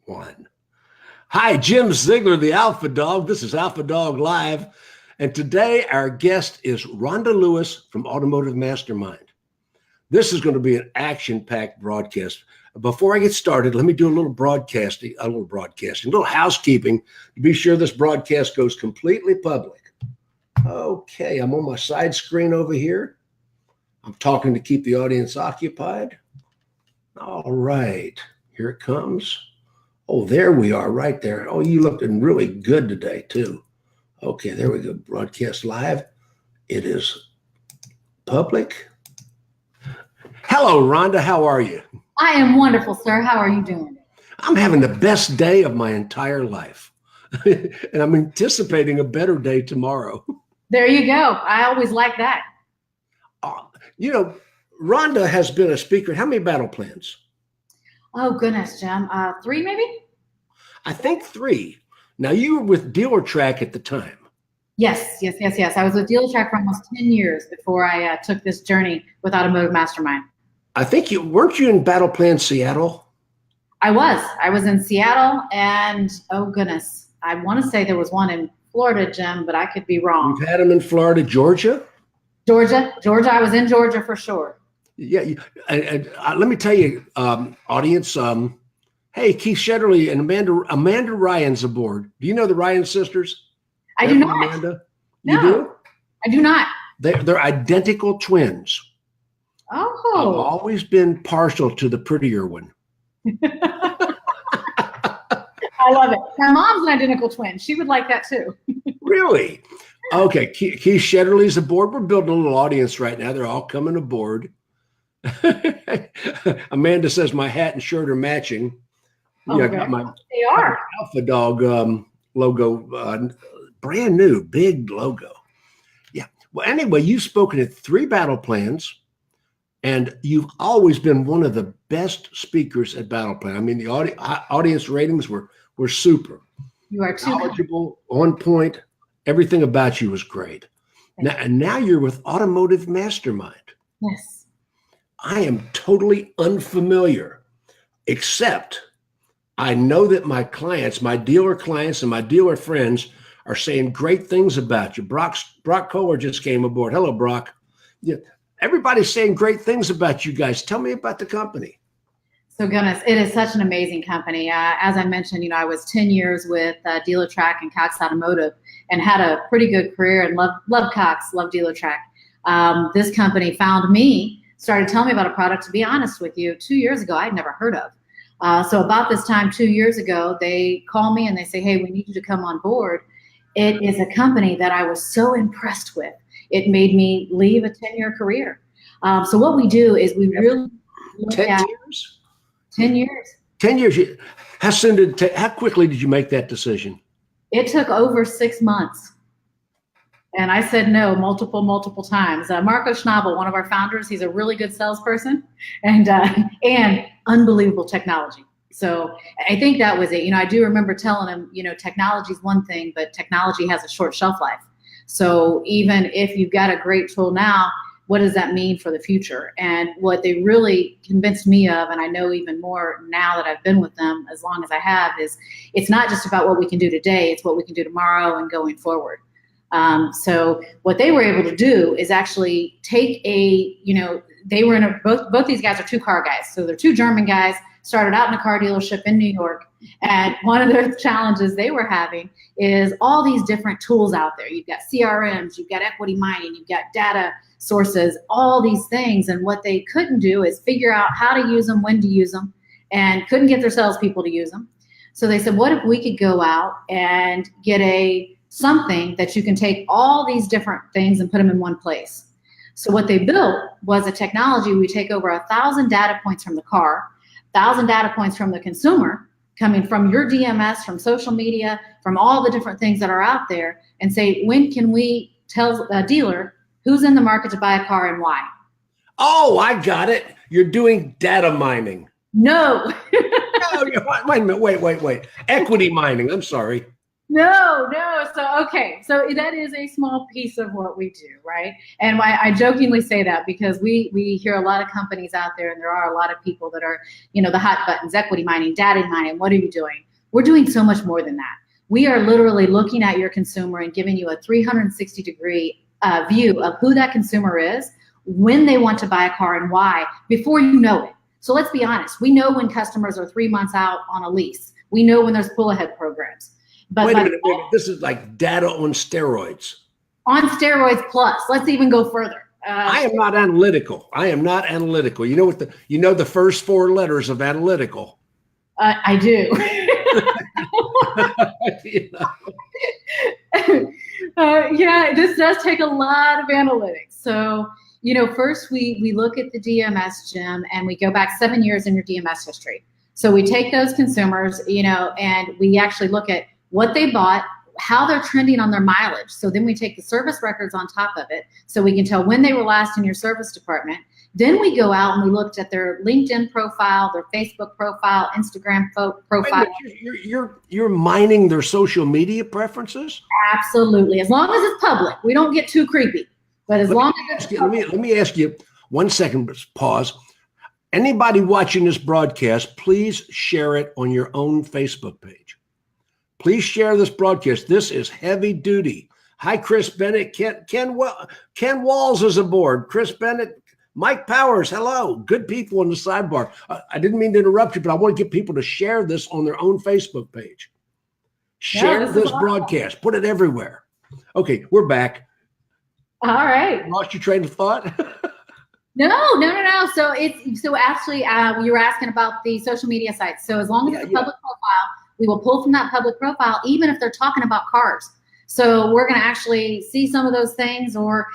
one. Hi, Jim Ziegler, the Alpha Dog. This is Alpha Dog Live. And today our guest is Ronda Lewis from Automotive Mastermind. This is going to be an action-packed broadcast. Before I get started, let me do a little housekeeping to be sure this broadcast goes completely public. Okay, I'm on my side screen over here. I'm talking to keep the audience occupied. All right, here it comes. Oh, there we are right there. Oh, you looking really good today too. Okay, there we go. Broadcast live. It is public. Hello, Rhonda. How are you? I am wonderful, sir. How are you doing? I'm having the best day of my entire life. And I'm anticipating a better day tomorrow. There you go. I always like that. Rhonda has been a speaker. How many battle plans? Oh, goodness, Jim. 3 maybe? I think 3. Now, you were with Dealer Track at the time. Yes. I was with Dealer Track for almost 10 years before I took this journey with Automotive Mastermind. I think weren't you in Battle Plan Seattle? I was in Seattle, and oh, goodness. I want to say there was one in Florida, Jim, but I could be wrong. You've had them in Florida, Georgia? Georgia. I was in Georgia for sure. Yeah, let me tell you, audience. Hey, Keith Shetterly and Amanda Ryan's aboard. Do you know the Ryan sisters? I do not. Amanda, no, you do? I do not. They're identical twins. Oh, I've always been partial to the prettier one. I love it. My mom's an identical twin. She would like that too. Really? Okay, Keith Shetterly's aboard. We're building a little audience right now. They're all coming aboard. Amanda says my hat and shirt are matching. Okay. Yeah, I got my they are Alpha Dog logo, brand new, big logo. Yeah. Well, anyway, you've spoken at 3 battle plans, and you've always been one of the best speakers at Battle Plan. I mean, the audience ratings were super. You are too knowledgeable, on point. Everything about you was great. Now you're with Automotive Mastermind. Yes. I am totally unfamiliar, except I know that my clients, my dealer clients and my dealer friends are saying great things about you. Brock Kohler just came aboard. Hello, Brock. Yeah, everybody's saying great things about you guys. Tell me about the company. So goodness, it is such an amazing company. As I mentioned, I was 10 years with Dealer Track and Cox Automotive and had a pretty good career and love Cox, love Dealer Track. This company found me, started telling me about a product, to be honest with you, 2 years ago, I'd never heard of. So about this time 2 years ago, they call me and they say, hey, we need you to come on board. It is a company that I was so impressed with. It made me leave a 10-year career. So what we do is we really look 10 at years? 10 years. 10 years. How quickly did you make that decision? It took over 6 months. And I said no multiple times. Marco Schnabel, one of our founders, he's a really good salesperson and unbelievable technology. So I think that was it. I do remember telling him, technology is one thing, but technology has a short shelf life. So even if you've got a great tool now, what does that mean for the future? And what they really convinced me of, and I know even more now that I've been with them as long as I have, is it's not just about what we can do today, it's what we can do tomorrow and going forward. So what they were able to do is actually take they were both these guys are 2 car guys. So they're 2 German guys, started out in a car dealership in New York. And one of their challenges they were having is all these different tools out there. You've got CRMs, you've got equity mining, you've got data sources, all these things. And what they couldn't do is figure out how to use them, when to use them, and couldn't get their salespeople to use them. So they said, what if we could go out and get something that you can take all these different things and put them in one place. So what they built was a technology. We take over 1,000 data points from the car, 1,000 data points from the consumer, coming from your DMS, from social media, from all the different things that are out there, and say, when can we tell a dealer who's in the market to buy a car and why? Oh, I got it. You're doing data mining. No. No, wait a minute. Wait. Equity mining. I'm sorry. No. So, okay. So that is a small piece of what we do, right? And why I jokingly say that because we hear a lot of companies out there, and there are a lot of people that are, the hot buttons, equity mining, data mining. What are you doing? We're doing so much more than that. We are literally looking at your consumer and giving you a 360-degree view of who that consumer is, when they want to buy a car and why, before you know it. So let's be honest. We know when customers are 3 months out on a lease. We know when there's pull-ahead programs. But wait a minute. This is like data on steroids. On steroids plus. Let's even go further. I am not analytical. You know what the first 4 letters of analytical? I do. Yeah, this does take a lot of analytics. So, first we look at the DMS, Jim, and we go back 7 years in your DMS history. So we take those consumers, and we actually look at what they bought, how they're trending on their mileage. So then we take the service records on top of it, so we can tell when they were last in your service department. Then we go out and we looked at their LinkedIn profile, their Facebook profile, Instagram profile. You're mining their social media preferences? Absolutely. As long as it's public. We don't get too creepy. But as long as it's public. Let me ask you 1 second, pause. Anybody watching this broadcast, please share it on your own Facebook page. Please share this broadcast. This is heavy duty. Hi, Chris Bennett. Ken Walls is aboard. Chris Bennett, Mike Powers. Hello. Good people on the sidebar. I didn't mean to interrupt you, but I want to get people to share this on their own Facebook page. Share this broadcast. Put it everywhere. Okay, we're back. All right. Lost your train of thought? No. So actually, you were asking about the social media sites. So as long as it's a public profile, we will pull from that public profile, even if they're talking about cars. So we're going to actually see some of those things, or,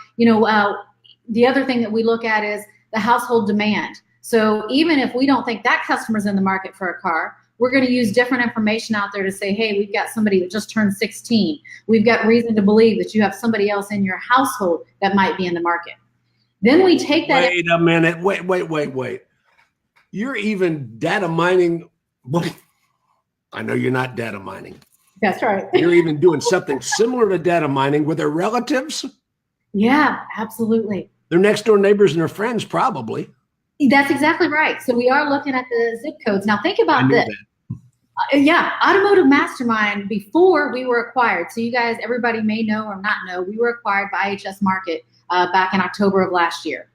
the other thing that we look at is the household demand. So even if we don't think that customer's in the market for a car, we're going to use different information out there to say, hey, we've got somebody that just turned 16. We've got reason to believe that you have somebody else in your household that might be in the market. Then we take that. Wait a minute. Wait. You're even data mining. I know you're not data mining. That's right. You're even doing something similar to data mining with their relatives? Yeah, absolutely. Their next door neighbors and their friends, probably. That's exactly right. So we are looking at the zip codes. Now think about this. Automotive Mastermind, before we were acquired. So you guys, everybody may know or not know, we were acquired by IHS Markit back in October of last year.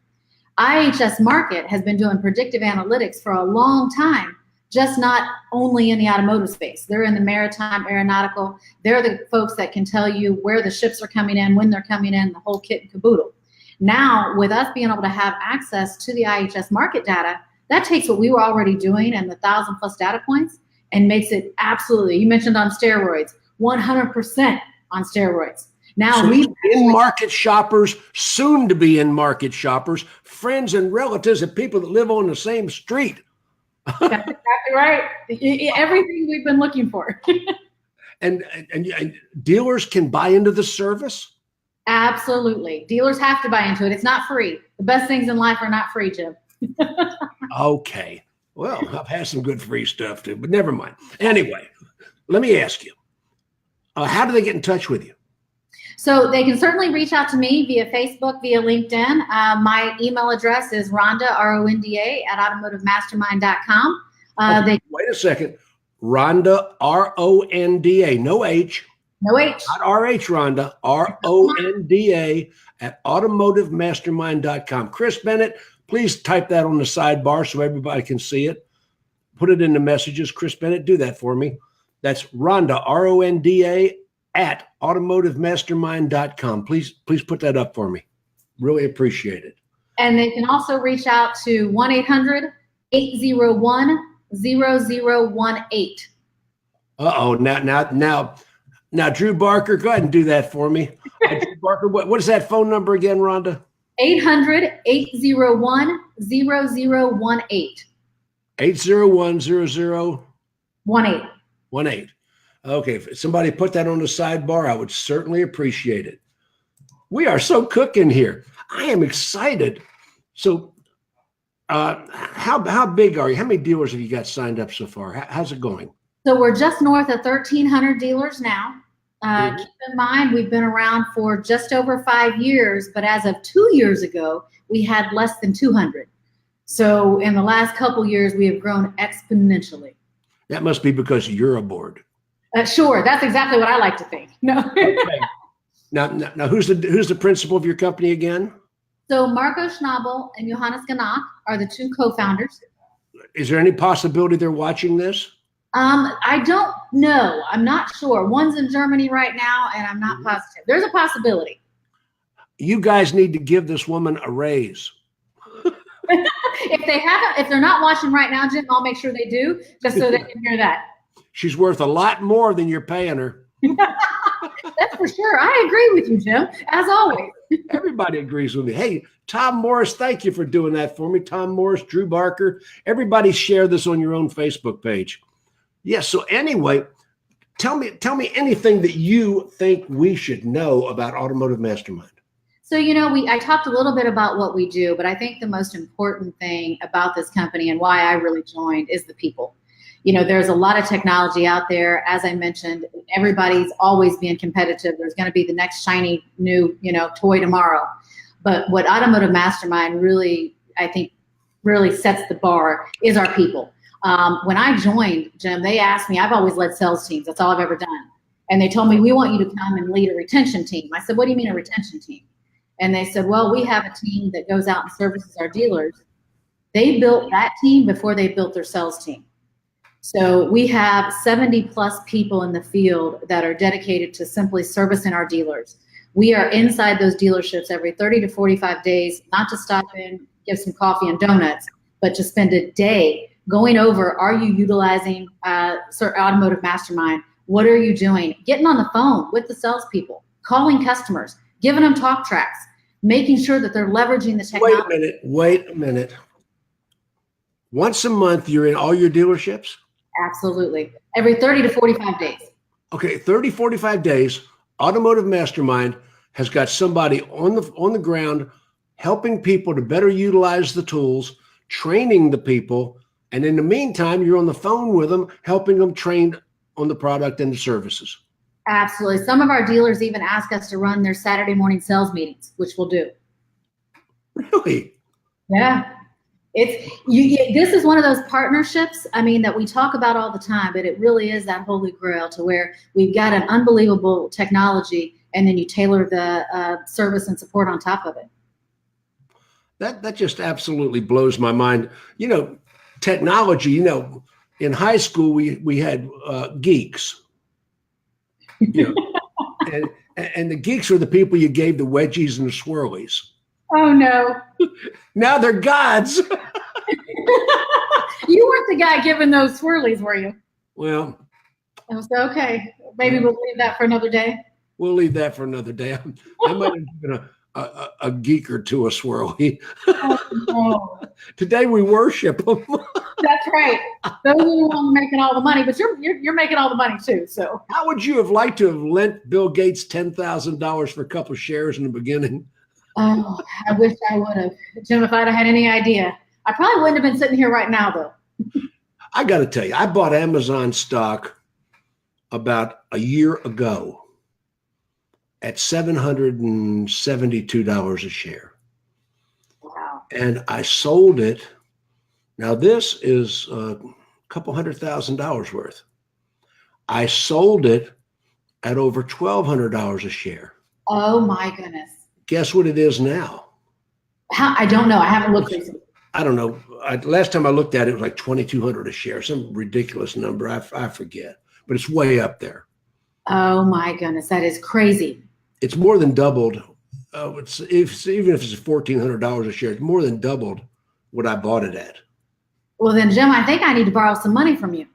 IHS Markit has been doing predictive analytics for a long time, just not only in the automotive space. They're in the maritime, aeronautical. They're the folks that can tell you where the ships are coming in, when they're coming in, the whole kit and caboodle. Now, with us being able to have access to the IHS Markit data, that takes what we were already doing and the 1,000+ data points and makes it absolutely, you mentioned on steroids, 100% on steroids. Now, so in-market shoppers, soon to be in-market shoppers, friends and relatives and people that live on the same street. That's exactly right. Everything we've been looking for. and dealers can buy into the service? Absolutely. Dealers have to buy into it. It's not free. The best things in life are not free, Jim. Okay. Well, I've had some good free stuff too, but never mind. Anyway, let me ask you, how do they get in touch with you? So they can certainly reach out to me via Facebook, via LinkedIn. My email address is Ronda, RONDA, at automotivemastermind.com. Wait a second. Ronda, RONDA, no H. No H. Not RH, Ronda, RONDA at automotivemastermind.com. Chris Bennett, please type that on the sidebar so everybody can see it. Put it in the messages. Chris Bennett, do that for me. That's Ronda, RONDA at automotivemastermind.com. Please put that up for me. Really appreciate it. And they can also reach out to 1-800-801-0018. Uh-oh, now, Drew Barker, go ahead and do that for me. Drew Barker, what is that phone number again, Rhonda? 800-801-0018. 801-0018. Okay, if somebody put that on the sidebar, I would certainly appreciate it. We are so cooking here. I am excited. So how big are you? How many dealers have you got signed up so far? How's it going? So we're just north of 1,300 dealers now. Keep in mind, we've been around for just over 5 years, but as of 2 years ago, we had less than 200. So in the last couple years, we have grown exponentially. That must be because you're aboard. Sure, that's exactly what I like to think. No. Okay. Now, who's the principal of your company again? So Marco Schnabel and Johannes Ganach are the two co-founders. Is there any possibility they're watching this? I don't know. I'm not sure. One's in Germany right now, and I'm not positive. There's a possibility. You guys need to give this woman a raise. If they're not watching right now, Jim, I'll make sure they do, just so they can hear that. She's worth a lot more than you're paying her. That's for sure. I agree with you, Jim, as always. Everybody agrees with me. Hey, Tom Morris, thank you for doing that for me. Tom Morris, Drew Barker. Everybody share this on your own Facebook page. Yes. So anyway, tell me anything that you think we should know about Automotive Mastermind. So, I talked a little bit about what we do, but I think the most important thing about this company and why I really joined is the people. There's a lot of technology out there. As I mentioned, everybody's always being competitive. There's going to be the next shiny new, toy tomorrow. But what Automotive Mastermind really, I think, really sets the bar is our people. When I joined, Jim, they asked me, I've always led sales teams. That's all I've ever done. And they told me, we want you to come and lead a retention team. I said, what do you mean a retention team? And they said, well, we have a team that goes out and services our dealers. They built that team before they built their sales team. So we have 70 plus people in the field that are dedicated to simply servicing our dealers. We are inside those dealerships every 30 to 45 days, not to stop in, give some coffee and donuts, but to spend a day going over, are you utilizing Automotive Mastermind? What are you doing? Getting on the phone with the salespeople, calling customers, giving them talk tracks, making sure that they're leveraging the technology. Wait a minute. Once a month, you're in all your dealerships? Absolutely. Every 30 to 45 days. Okay, 30, 45 days, Automotive Mastermind has got somebody on the ground helping people to better utilize the tools, training the people, and in the meantime, you're on the phone with them, helping them train on the product and the services. Absolutely. Some of our dealers even ask us to run their Saturday morning sales meetings, which we'll do. Really? Yeah. This is one of those partnerships, that we talk about all the time, but it really is that holy grail to where we've got an unbelievable technology and then you tailor the service and support on top of it. That just absolutely blows my mind. Technology, in high school, we had geeks. And the geeks were the people you gave the wedgies and the swirlies. Oh, no. Now they're gods. You weren't the guy giving those swirlies, were you? Well. Okay. Maybe we'll leave that for another day. We'll leave that for another day. I might have given a geek or two a swirly. Oh, no. Today we worship them. That's right. Those are the ones making all the money, but you're making all the money too. So how would you have liked to have lent Bill Gates $10,000 for a couple of shares in the beginning? Oh, I wish I would have, Jim. If I'd have had any idea, I probably wouldn't have been sitting here right now, though. I got to tell you, I bought Amazon stock about a year ago at $772 a share. Wow. And I sold it. Now this is a couple $100,000 worth. I sold it at over $1,200 a share. Oh my goodness. Guess what it is now? I don't know. I haven't looked recently. I don't know. Last time I looked at it, it was like $2,200 a share, some ridiculous number. I forget, but it's way up there. Oh my goodness. That is crazy. It's more than doubled. Even if it's $1,400 a share, it's more than doubled what I bought it at. Well, then, Jim, I think I need to borrow some money from you.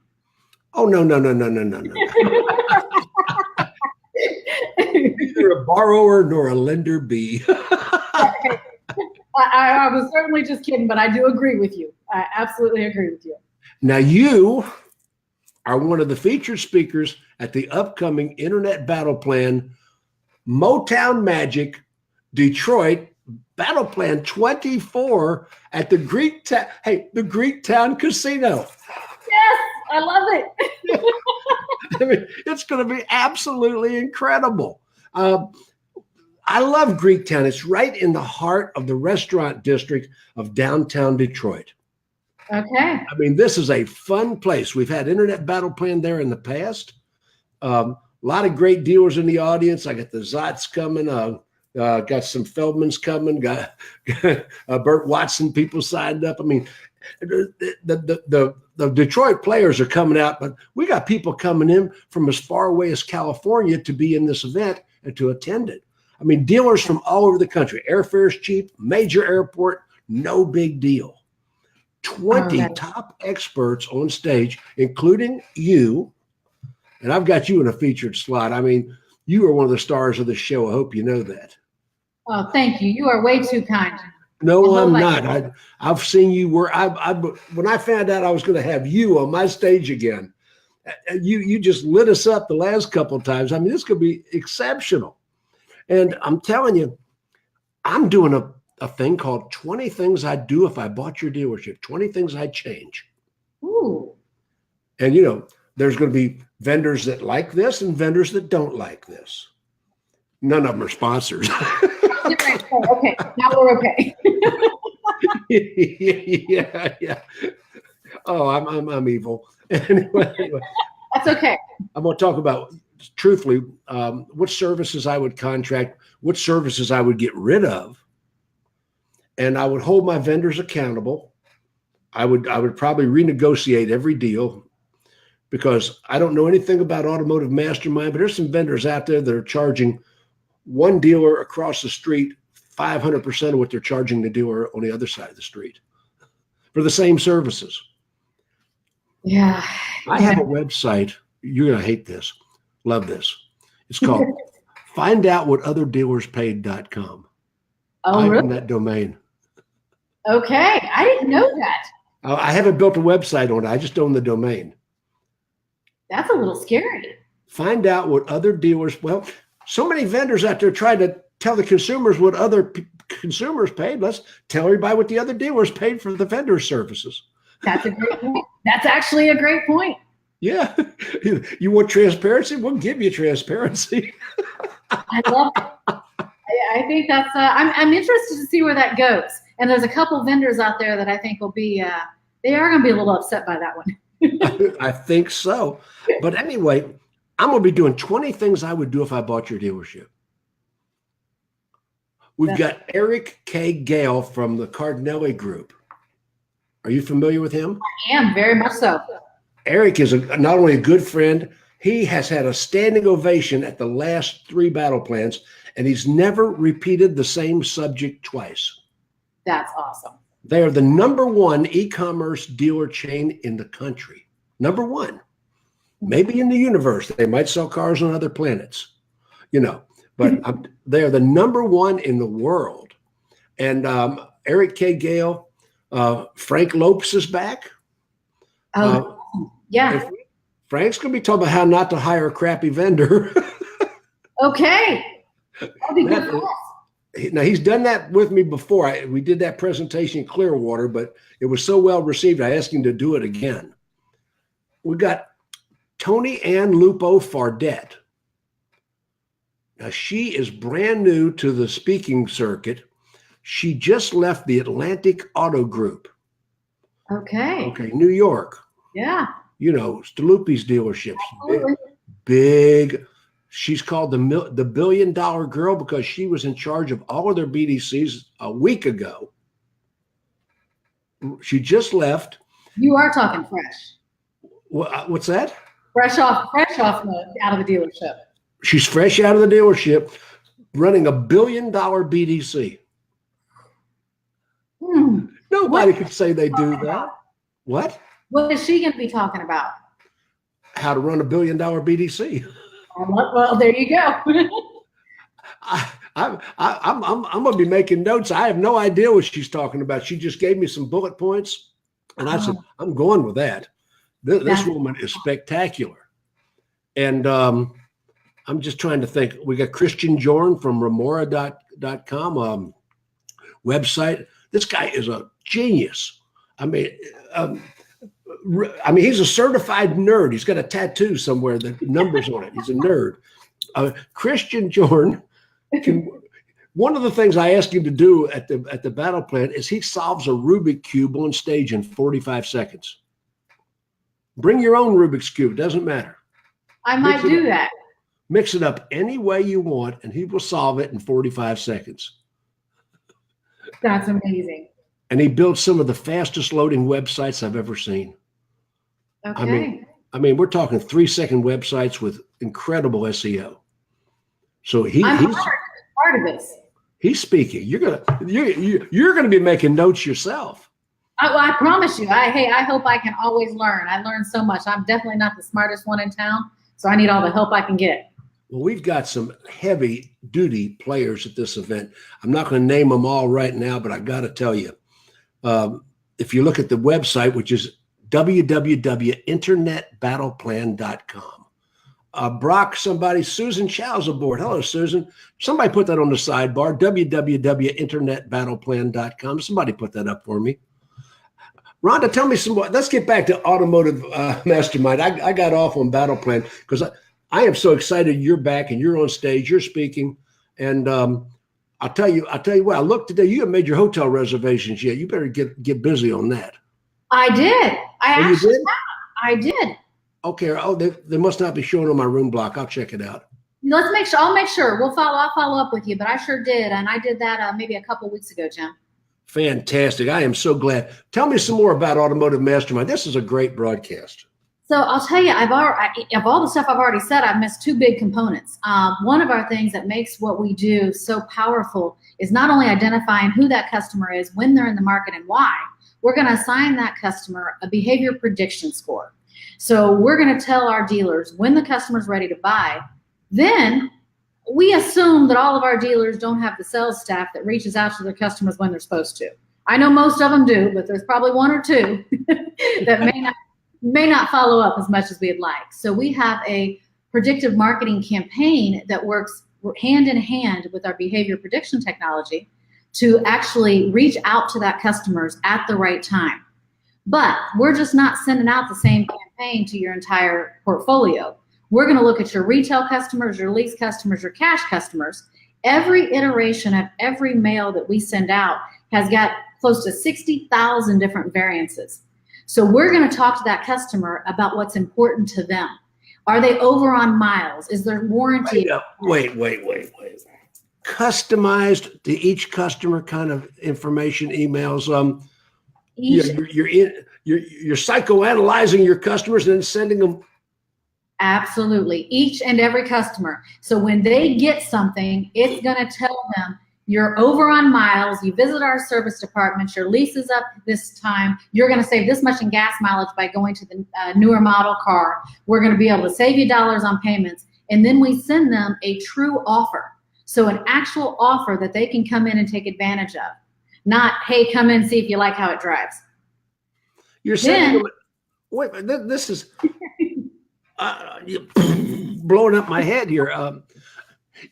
Oh, no. Neither a borrower nor a lender be. I was certainly just kidding, but I do agree with you. I absolutely agree with you. Now, you are one of the featured speakers at the upcoming Internet Battle Plan Motown Magic Detroit Battle Plan 24 at the Greektown Casino. Yes, I love it. I mean, it's going to be absolutely incredible. I love Greektown. It's right in the heart of the restaurant district of downtown Detroit. Okay. I mean, this is a fun place. We've had Internet Battle Plan there in the past. A lot of great dealers in the audience. I got the Zots coming. Got some Feldmans coming. Got Burt Watson people signed up. I mean, the Detroit players are coming out, but we got people coming in from as far away as California to be in this event and to attend it. I mean, dealers from all over the country. Airfare's cheap, major airport, no big deal. 20 top experts on stage, including you. And I've got you in a featured slot. I mean, you are one of the stars of the show. I hope you know that. Oh, thank you. You are way too kind. No, I'm not. I've seen you where when I found out I was going to have you on my stage again, you just lit us up the last couple of times. I mean, this could be exceptional. And I'm telling you, I'm doing a thing called 20 Things I'd Do If I Bought Your Dealership, 20 Things I'd Change. Ooh. And, you know, there's going to be vendors that like this and vendors that don't like this. None of them are sponsors. Okay, now we're okay. Yeah. Oh, I'm evil. Anyway, that's okay. I'm going to talk about, truthfully, what services I would contract, what services I would get rid of, and I would hold my vendors accountable. I would probably renegotiate every deal, because I don't know anything about Automotive Mastermind, but there's some vendors out there that are charging one dealer across the street 500% of what they're charging the dealer on the other side of the street for the same services. Yeah. I have a website. You're going to hate this. Love this. It's called findoutwhatotherdealerspaid.com. Oh, I really? own that domain. Okay. I didn't know that. I haven't built a website on it. I just own the domain. That's a little scary. Find out what other dealers, well, so many vendors out there try to tell the consumers what other consumers paid. Let's tell everybody what the other dealers paid for the vendor services. That's a great point. That's actually a great point. Yeah. You want transparency? We'll give you transparency. I love it. I think that's, I'm interested to see where that goes. And there's a couple vendors out there that I think will be, they are going to be a little upset by that one. I think so. But anyway, I'm going to be doing 20 things I would do if I bought your dealership. We've got Eric K. Gale from the Cardinelli Group. Are you familiar with him? I am, very much so. Eric is not only a good friend, he has had a standing ovation at the last 3 battle plans, and he's never repeated the same subject twice. That's awesome. They are the #1 e-commerce dealer chain in the country. #1. Maybe in the universe. They might sell cars on other planets, you know, but they are the #1 in the world. And Eric K. Gale, Frank Lopes is back. Yeah. Frank's going to be talking about how not to hire a crappy vendor. Okay. That'll be good for us. Now, he's done that with me before. We did that presentation in Clearwater, but it was so well received, I asked him to do it again. We got Tony Ann Lupo Fardet. Now, she is brand new to the speaking circuit. She just left the Atlantic Auto Group. Okay. New York. Yeah. You know, Staluppi's dealerships. Absolutely. Big. She's called the $1 billion girl because she was in charge of all of their BDCs a week ago. She just left. You are talking fresh. What's that? Fresh off out of the dealership. She's fresh out of the dealership, running $1 billion BDC. Nobody could say they do that. What? What is she going to be talking about? How to run $1 billion BDC. Well, there you go. I'm going to be making notes. I have no idea what she's talking about. She just gave me some bullet points, and I said, I'm going with that. This woman is spectacular. And I'm just trying to think. We got Christian Jorn from Remora.com website. This guy is a genius. I mean, I mean, he's a certified nerd. He's got a tattoo somewhere, the numbers on it. He's a nerd. Christian Jorn one of the things I asked him to do at the battle plan is he solves a Rubik's Cube on stage in 45 seconds. Bring your own Rubik's Cube. It doesn't matter. I might do that. Mix it up any way you want, and he will solve it in 45 seconds. That's amazing. And he built some of the fastest loading websites I've ever seen. Okay. I mean, we're talking 3-second websites with incredible SEO. So he's part of this. He's speaking. You're gonna be making notes yourself. I promise you. I hope I can always learn. I learn so much. I'm definitely not the smartest one in town, so I need all the help I can get. Well, we've got some heavy duty players at this event. I'm not going to name them all right now, but I got to tell you, if you look at the website, which is www.internetbattleplan.com. Brock, Susan Chow's aboard. Hello, Susan. Somebody put that on the sidebar, www.internetbattleplan.com. Somebody put that up for me. Rhonda, tell me some more. Let's get back to Automotive Mastermind. I got off on Battle Plan because I am so excited you're back and you're on stage, you're speaking. And I'll tell you what, I looked today, you haven't made your hotel reservations yet. You better get busy on that. I did. I did. Okay. Oh, they must not be showing on my room block. I'll check it out. Let's make sure. I'll make sure. I'll follow up with you, but I sure did. And I did that maybe a couple weeks ago, Jim. Fantastic. I am so glad. Tell me some more about Automotive Mastermind. This is a great broadcast. So I'll tell you, of all the stuff I've already said, I've missed two big components. One of our things that makes what we do so powerful is not only identifying who that customer is, when they're in the market and why. We're going to assign that customer a behavior prediction score. So we're going to tell our dealers when the customer's ready to buy. Then we assume that all of our dealers don't have the sales staff that reaches out to their customers when they're supposed to. I know most of them do, but there's probably one or two that may not follow up as much as we'd like. So we have a predictive marketing campaign that works hand in hand with our behavior prediction technology to actually reach out to that customers at the right time. But we're just not sending out the same campaign to your entire portfolio. We're going to look at your retail customers, your lease customers, your cash customers. Every iteration of every mail that we send out has got close to 60,000 different variances. So we're going to talk to that customer about what's important to them. Are they over on miles? Is there warranty? Wait. Customized to each customer kind of information emails. You're psychoanalyzing your customers and then sending them. Absolutely. Each and every customer. So when they get something, it's going to tell them you're over on miles, you visit our service department, your lease is up this time, you're going to save this much in gas mileage by going to the newer model car. We're going to be able to save you dollars on payments. And then we send them a true offer. So an actual offer that they can come in and take advantage of. Not, hey, come in, see if you like how it drives. You're saying, wait, this is blowing up my head here.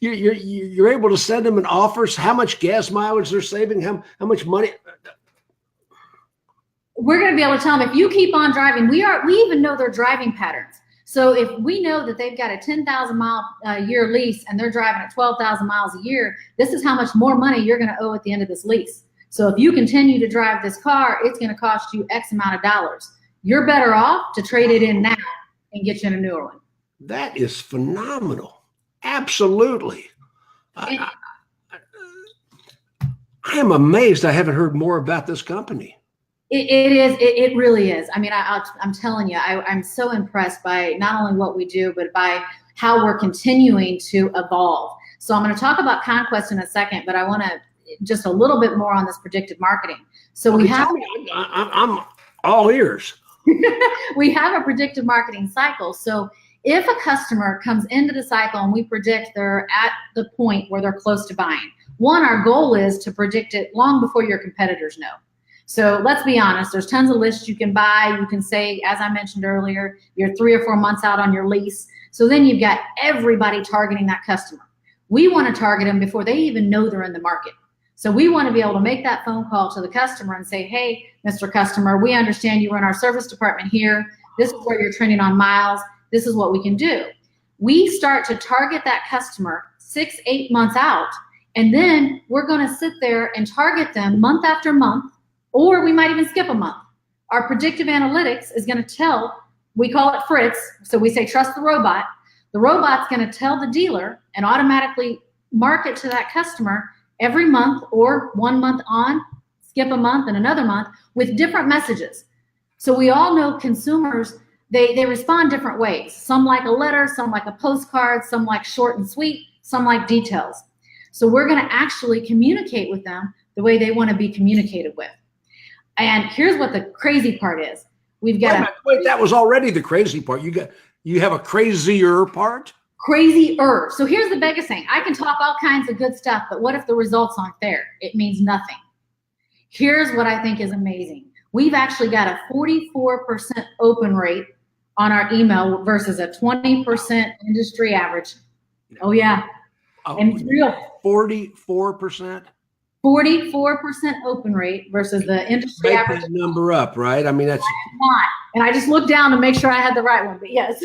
You're able to send them an offer, how much gas mileage they're saving, how much money. We're going to be able to tell them if you keep on driving. We even know their driving patterns. So if we know that they've got a 10,000 mile a year lease and they're driving at 12,000 miles a year, this is how much more money you're going to owe at the end of this lease. So if you continue to drive this car, it's going to cost you X amount of dollars. You're better off to trade it in now and get you in a newer one. That is phenomenal. Absolutely. I am amazed I haven't heard more about this company. It really is. I mean, I'm telling you, I'm so impressed by not only what we do, but by how we're continuing to evolve. So I'm going to talk about Conquest in a second, but I want to just a little bit more on this predictive marketing. So we have, I'm all ears. We have a predictive marketing cycle. So if a customer comes into the cycle and we predict they're at the point where they're close to buying, one, our goal is to predict it long before your competitors know. So let's be honest, there's tons of lists you can buy. You can say, as I mentioned earlier, you're 3 or 4 months out on your lease. So then you've got everybody targeting that customer. We want to target them before they even know they're in the market. So we want to be able to make that phone call to the customer and say, hey, Mr. Customer, we understand you run our service department here. This is where you're trending on miles. This is what we can do. We start to target that customer 6-8 months out, and then we're going to sit there and target them month after month, or we might even skip a month. Our predictive analytics is going to tell, we call it Fritz, so we say trust the robot. The robot's going to tell the dealer and automatically market to that customer every month, or 1 month on, skip a month and another month, with different messages. So we all know consumers, they respond different ways. Some like a letter, some like a postcard, some like short and sweet, some like details. So we're going to actually communicate with them the way they want to be communicated with. And here's what the crazy part is. We've got wait, that was already the crazy part. You have a crazier part? Crazier. So here's the biggest thing. I can talk all kinds of good stuff, but what if the results aren't there? It means nothing. Here's what I think is amazing. We've actually got a 44% open rate on our email versus a 20% industry average. Oh yeah. And it's real. 44%? 44% open rate versus the industry Make average. that number up, right? I mean, that's not. And I just looked down to make sure I had the right one, but yes.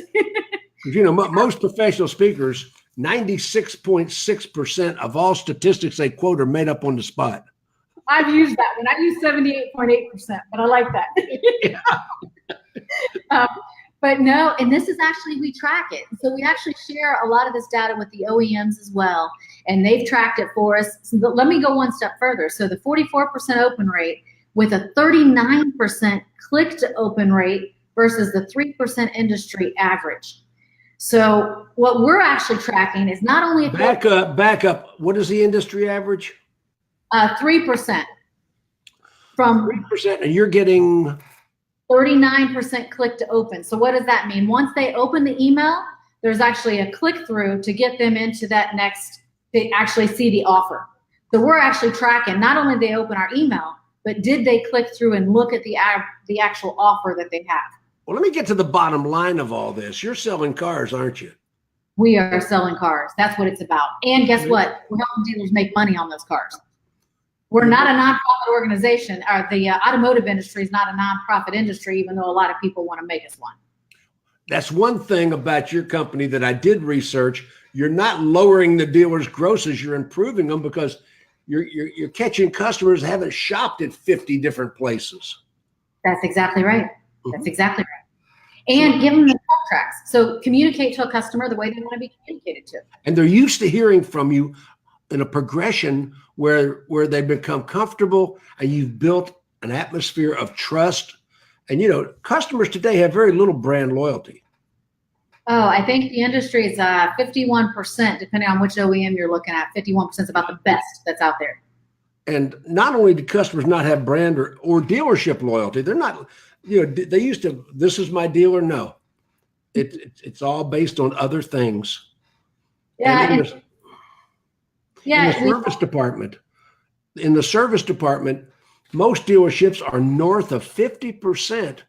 You know, most professional speakers, 96.6% of all statistics they quote are made up on the spot. I've used that one. I use 78.8%, but I like that. But no, and this is actually, we track it. So we actually share a lot of this data with the OEMs as well, and they've tracked it for us. So let me go one step further. So the 44% open rate with a 39% click to open rate versus the 3% industry average. So what we're actually tracking is not only back up. What is the industry average? 3%. From 3%, and you're getting 39% click to open. So what does that mean? Once they open the email, there's actually a click through to get them into that next, they actually see the offer. So we're actually tracking, not only did they open our email, but did they click through and look at the actual offer that they have? Well, let me get to the bottom line of all this. You're selling cars, aren't you? We are selling cars. That's what it's about. And guess what? We're helping dealers make money on those cars. We're not a nonprofit organization. The automotive industry is not a nonprofit industry, even though a lot of people want to make us one. That's one thing about your company that I did research. You're not lowering the dealer's grosses. You're improving them because you're catching customers that haven't shopped at 50 different places. That's exactly right. That's exactly right. And give them the talk tracks. So communicate to a customer the way they want to be communicated to. And they're used to hearing from you in a progression where they become comfortable, and you've built an atmosphere of trust. And, you know, customers today have very little brand loyalty. Oh, I think the industry is 51%, depending on which OEM you're looking at. 51% is about the best that's out there. And not only do customers not have brand or dealership loyalty, they're not, you know, they used to, this is my dealer. No, it's all based on other things. Yeah. In the service department, most dealerships are north of 50%.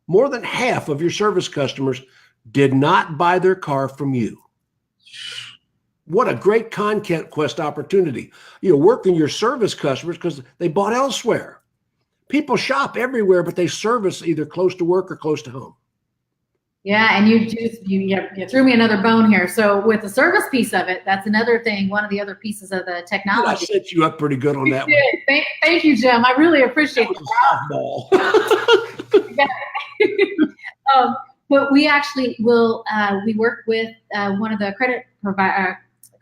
More than half of your service customers did not buy their car from you. What a great conquest opportunity. You're working your service customers because they bought elsewhere. People shop everywhere, but they service either close to work or close to home. Yeah, and you threw me another bone here. So with the service piece of it, that's another thing, one of the other pieces of the technology. I set you up pretty good on that one. Thank you, Jim. I really appreciate it. Softball. But we actually will, we work with one of the credit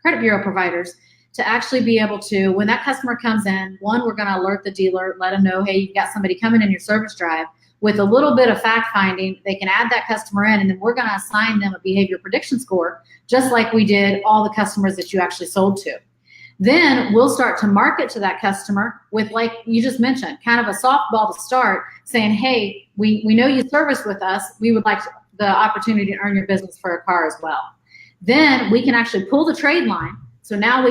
bureau providers to actually be able to, when that customer comes in, one, we're going to alert the dealer, let them know, hey, you've got somebody coming in your service drive. With a little bit of fact finding, they can add that customer in, and then we're going to assign them a behavior prediction score, just like we did all the customers that you actually sold to. Then we'll start to market to that customer with, like you just mentioned, kind of a softball to start, saying, hey, we know you service with us. We would like the opportunity to earn your business for a car as well. Then we can actually pull the trade line. So now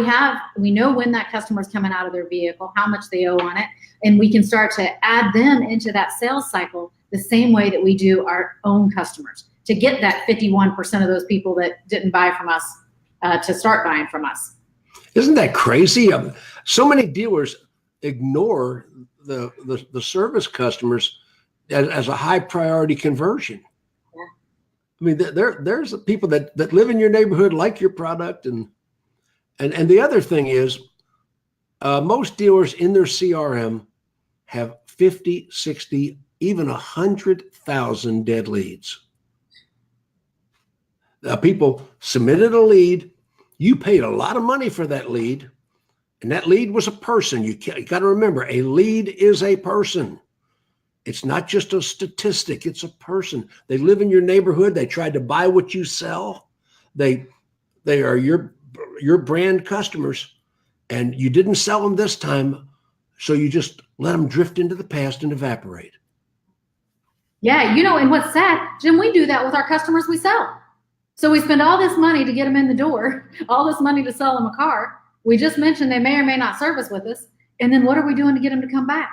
we know when that customer is coming out of their vehicle, how much they owe on it, and we can start to add them into that sales cycle the same way that we do our own customers to get that 51% of those people that didn't buy from us to start buying from us. Isn't that crazy? So many dealers ignore the service customers as a high priority conversion. Yeah. I mean, there's people that live in your neighborhood, like your product, and the other thing is, most dealers in their CRM have 50, 60, even 100,000 dead leads. People submitted a lead. You paid a lot of money for that lead, and that lead was a person. You got to remember, a lead is a person. It's not just a statistic. It's a person. They live in your neighborhood. They tried to buy what you sell. They are your brand customers, and you didn't sell them this time, so you just let them drift into the past and evaporate. Yeah, and what's sad, Jim, we do that with our customers we sell. So we spend all this money to get them in the door, all this money to sell them a car. We just mentioned they may or may not service with us. And then what are we doing to get them to come back?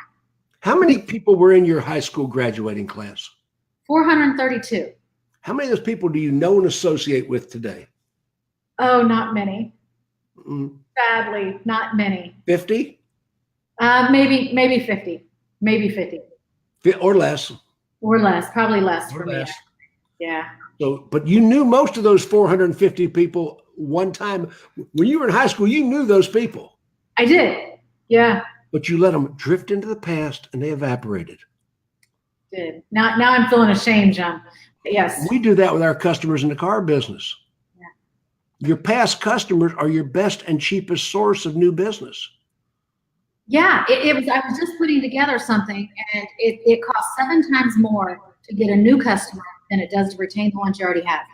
How many people were in your high school graduating class? 432. How many of those people do you know and associate with today? Oh, not many. Sadly, not many. 50? Maybe 50. Maybe 50. Or less. Or less. Probably less Or for less. me. Yeah. So, but you knew most of those 450 people one time. When you were in high school, you knew those people. I did. Yeah. But you let them drift into the past and they evaporated. Did. Now I'm feeling ashamed, John. Yes. We do that with our customers in the car business. Yeah. Your past customers are your best and cheapest source of new business. Yeah, I was just putting together something, and it costs 7 times more to get a new customer than it does to retain the ones you already have.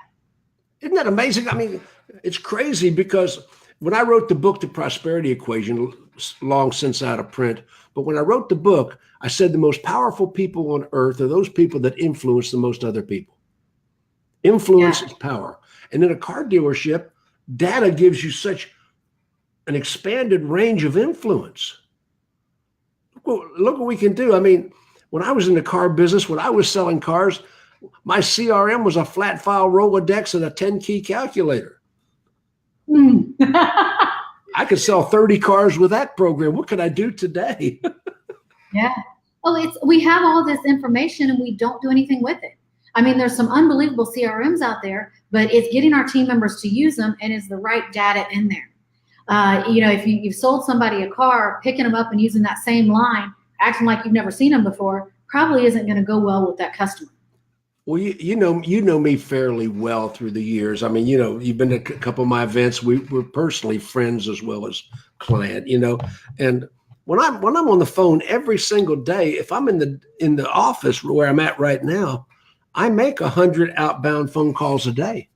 Isn't that amazing? I mean, it's crazy, because when I wrote the book, The Prosperity Equation, long since out of print, but when I wrote the book, I said the most powerful people on earth are those people that influence the most other people. Influence is power. And in a car dealership, data gives you such an expanded range of influence. Look what we can do. I mean, when I was in the car business, when I was selling cars, my CRM was a flat file Rolodex and a 10-key calculator. I could sell 30 cars with that program. What could I do today? Yeah. Well, we have all this information and we don't do anything with it. I mean, there's some unbelievable CRMs out there, but it's getting our team members to use them, and is the right data in there. If you've sold somebody a car, picking them up and using that same line, acting like you've never seen them before, probably isn't going to go well with that customer. Well, you know me fairly well through the years. I mean, you've been to a couple of my events. We're personally friends as well as client. And when I'm on the phone every single day, if I'm in the office where I'm at right now, I make 100 outbound phone calls a day.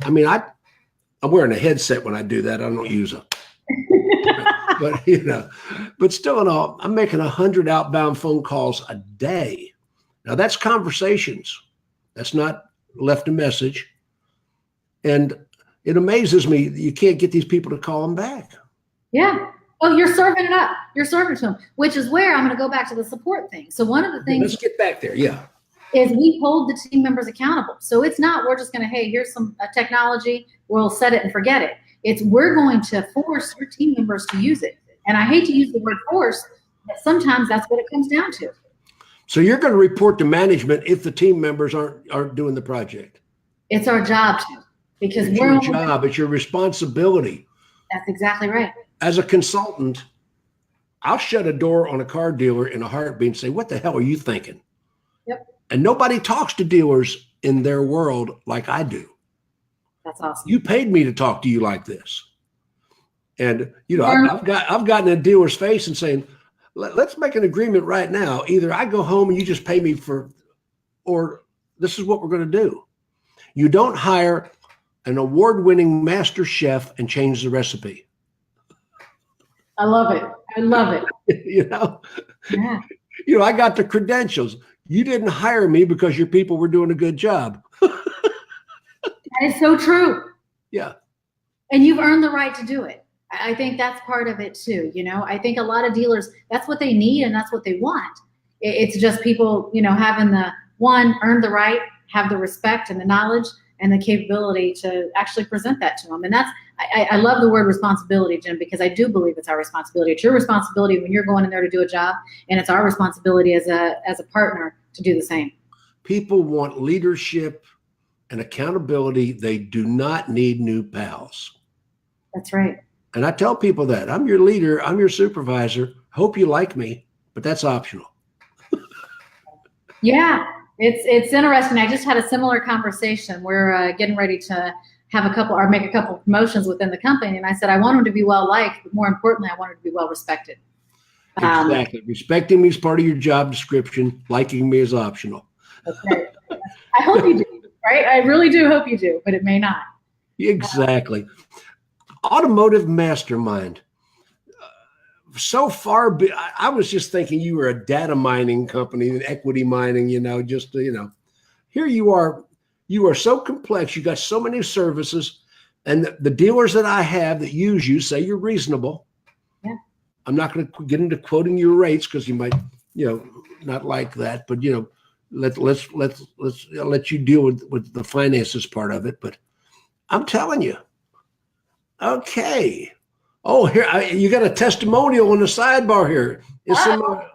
I mean, I'm wearing a headset when I do that. I don't use a, but still in all, I'm making 100 outbound phone calls a day. Now that's conversations. That's not left a message. And it amazes me that you can't get these people to call them back. Yeah. Oh, you're serving it up. You're serving it to them, which is where I'm going to go back to the support thing. So one of the things. Let's get back there. Yeah. Is we hold the team members accountable. So it's not, we're just going to, hey, here's some technology, we'll set it and forget it. It's, we're going to force your team members to use it. And I hate to use the word force, but sometimes that's what it comes down to. So you're going to report to management if the team members aren't doing the project. It's our job to, because it's your job. It's your responsibility. That's exactly right. As a consultant, I'll shut a door on a car dealer in a heartbeat and say, what the hell are you thinking? Yep. And nobody talks to dealers in their world like I do. That's awesome. You paid me to talk to you like this. And, I've gotten in a dealer's face and saying, let's make an agreement right now. Either I go home and you just pay me or this is what we're going to do. You don't hire an award-winning master chef and change the recipe. I love it. I love it. Yeah. I got the credentials. You didn't hire me because your people were doing a good job. That is so true. Yeah. And you've earned the right to do it. I think that's part of it too. I think a lot of dealers, that's what they need and that's what they want. It's just people, having earn the right, have the respect and the knowledge and the capability to actually present that to them. And that's, I love the word responsibility, Jim, because I do believe it's our responsibility. It's your responsibility when you're going in there to do a job, and it's our responsibility as a partner to do the same. People want leadership and accountability. They do not need new pals. That's right. And I tell people that I'm your leader, I'm your supervisor. Hope you like me, but that's optional. Yeah, it's interesting. I just had a similar conversation. We're getting ready to have make a couple promotions within the company, and I said I want them to be well liked, but more importantly, I want them to be well respected. Exactly. Respecting me is part of your job description. Liking me is optional. Okay. I hope you do, right? I really do hope you do, but it may not. Exactly. Automotive Mastermind. So far, I was just thinking you were a data mining company, an equity mining, here you are so complex. You got so many services, and the dealers that I have that use you say you're reasonable. Yeah. I'm not going to get into quoting your rates because you might, not like that, but let's let you deal with the finances part of it. But I'm telling you, okay. Oh, here you got a testimonial on the sidebar here. Isam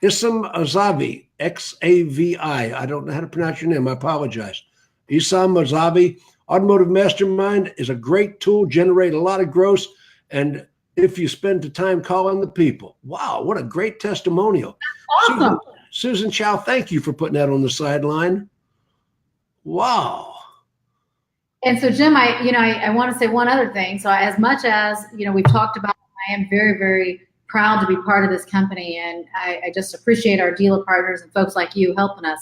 Azavi, Xavi. I don't know how to pronounce your name. I apologize. Isam Azavi, Automotive Mastermind is a great tool, generate a lot of gross, and if you spend the time calling the people. Wow, what a great testimonial. Awesome. Susan Chow, thank you for putting that on the sideline. Wow. And so, Jim, I want to say one other thing. So as much as, we've talked about, I am very, very proud to be part of this company. And I just appreciate our dealer partners and folks like you helping us.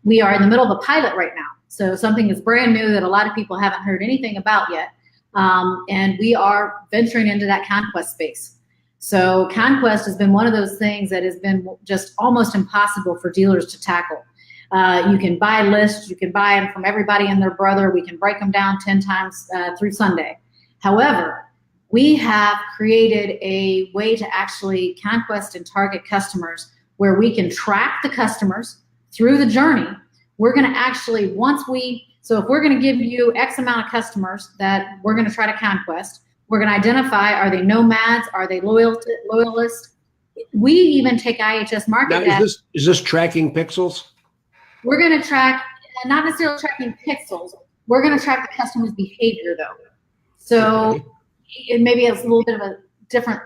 We are in the middle of a pilot right now. So something that's brand new that a lot of people haven't heard anything about yet. And we are venturing into that conquest space. So conquest has been one of those things that has been just almost impossible for dealers to tackle. You can buy lists, you can buy them from everybody and their brother. We can break them down 10 times through Sunday. However, we have created a way to actually conquest and target customers where we can track the customers through the journey. We're going to actually, so if we're going to give you X amount of customers that we're going to try to conquest, we're going to identify, are they nomads? Are they loyalists? We even take IHS Market. Now, is this tracking pixels? We're going to track, not necessarily tracking pixels. We're going to track the customer's behavior, though. So it maybe it's a little bit of a different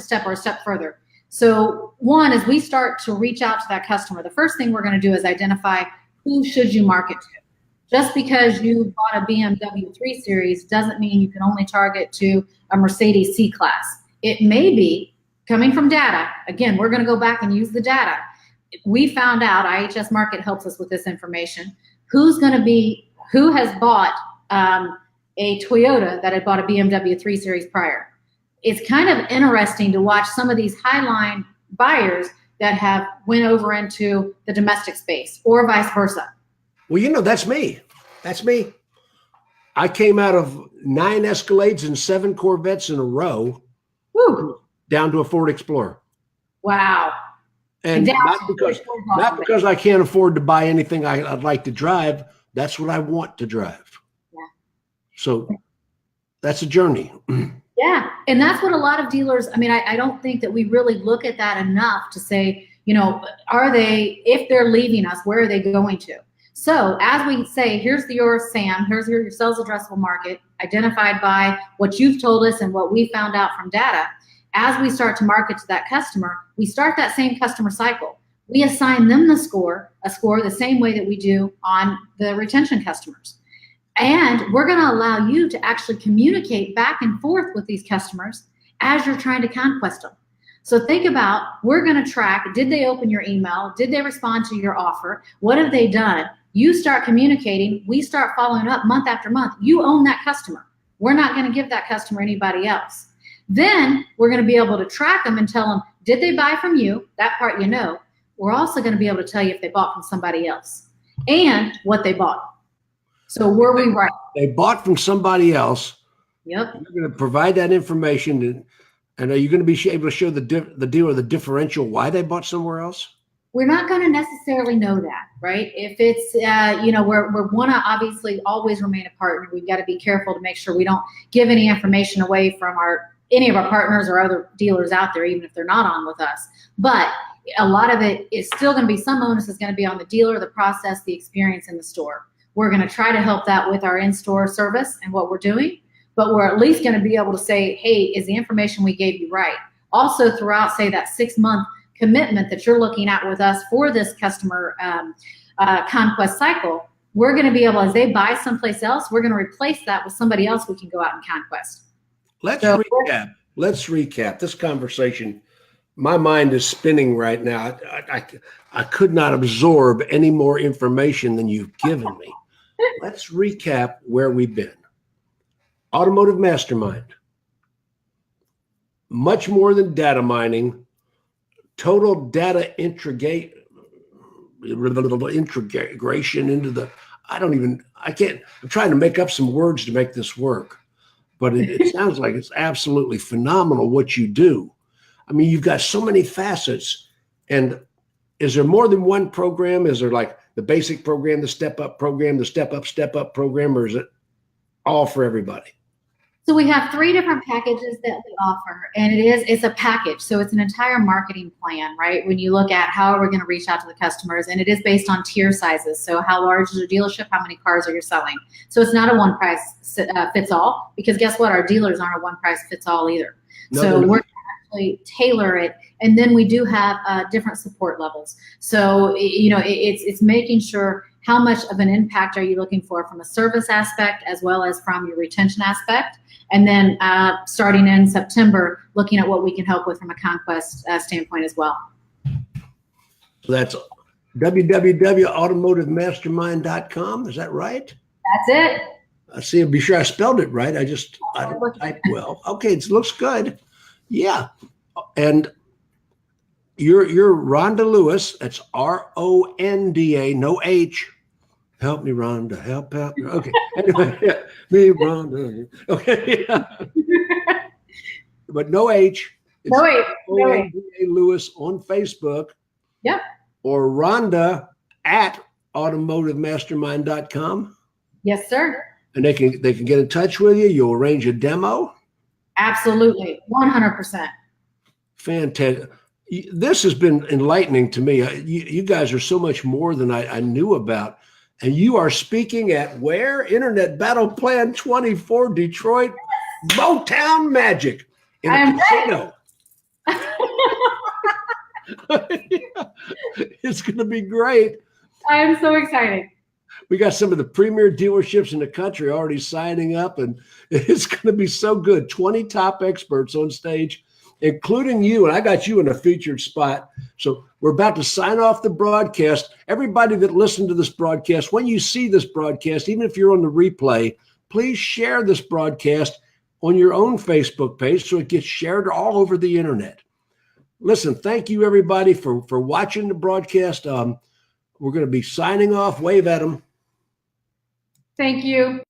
step or a step further. So one is we start to reach out to that customer. The first thing we're going to do is identify who should you market to. Just because you bought a BMW 3 Series doesn't mean you can only target to a Mercedes C-Class. It may be coming from data. Again, we're going to go back and use the data. We found out, IHS Market helps us with this information, who has bought a Toyota that had bought a BMW 3 Series prior. It's kind of interesting to watch some of these highline buyers that have went over into the domestic space or vice versa. Well, that's me. That's me. I came out of 9 Escalades and 7 Corvettes in a row. Woo. Down to a Ford Explorer. Wow. And not because I can't afford to buy anything I'd like to drive. That's what I want to drive. Yeah. So that's a journey. Yeah. And that's what a lot of dealers, I don't think that we really look at that enough to say, if they're leaving us, where are they going to? So as we say, here's your SAM, here's your sales addressable market, identified by what you've told us and what we found out from data. As we start to market to that customer, we start that same customer cycle. We assign them a score the same way that we do on the retention customers. And we're going to allow you to actually communicate back and forth with these customers as you're trying to conquest them. So think about, we're going to track, did they open your email? Did they respond to your offer? What have they done? You start communicating. We start following up month after month. You own that customer. We're not going to give that customer anybody else. Then we're going to be able to track them and tell them, did they buy from you? That part We're also going to be able to tell you if they bought from somebody else and what they bought. So were we right? They bought from somebody else. Yep. You're going to provide that information, and are you going to be able to show the dealer the differential why they bought somewhere else? We're not going to necessarily know that, right? If it's, we want to obviously always remain a partner. We've got to be careful to make sure we don't give any information away from any of our partners or other dealers out there, even if they're not on with us. But a lot of it is still going to be, some onus is going to be on the dealer, the process, the experience in the store. We're going to try to help that with our in-store service and what we're doing, but we're at least going to be able to say, hey, is the information we gave you right? Also throughout, say, that 6-month commitment that you're looking at with us for this customer conquest cycle, we're going to be able, as they buy someplace else, we're going to replace that with somebody else we can go out and conquest. Let's recap this conversation. My mind is spinning right now. I could not absorb any more information than you've given me. Let's recap where we've been. Automotive Mastermind. Much more than data mining. Total data integration into the, I'm trying to make up some words to make this work, but it sounds like it's absolutely phenomenal what you do. I mean, you've got so many facets. And is there more than one program? Is there like the basic program, the step up program, the step up program, or is it all for everybody? So we have 3 different packages that we offer, and it's a package. So it's an entire marketing plan, right? When you look at how are we going to reach out to the customers, and it is based on tier sizes. So how large is your dealership? How many cars are you selling? So it's not a one price fits all, because guess what? Our dealers aren't a one price fits all either. No, so we're going to actually tailor it. And then we do have different support levels. So, it's making sure how much of an impact are you looking for from a service aspect as well as from your retention aspect. And then starting in September, looking at what we can help with from a conquest standpoint as well. So that's www.automotivemastermind.com. Is that right? That's it. I see. Be sure I spelled it right. I don't type well. Okay, it looks good. Yeah. And you're Ronda Lewis. That's Ronda, no H. Help me, Rhonda. Help. Okay. Anyway, yeah, me, Rhonda. Okay. Yeah. But no H. It's no H. Ronda Lewis on Facebook. Yep. Or Rhonda at automotivemastermind.com. Yes, sir. And they can get in touch with you. You'll arrange a demo. Absolutely. 100%. Fantastic. This has been enlightening to me. You guys are so much more than I knew about. And you are speaking at where? Internet Battle Plan XXIV, Detroit, Motown Magic in a casino. It's going to be great. I am so excited. We got some of the premier dealerships in the country already signing up, and it's going to be so good. 20 top experts on stage, including you, and I got you in a featured spot. So we're about to sign off the broadcast. Everybody that listened to this broadcast, when you see this broadcast, even if you're on the replay, please share this broadcast on your own Facebook page so it gets shared all over the internet. Listen, thank you, everybody, for watching the broadcast. We're going to be signing off. Wave at them. Thank you.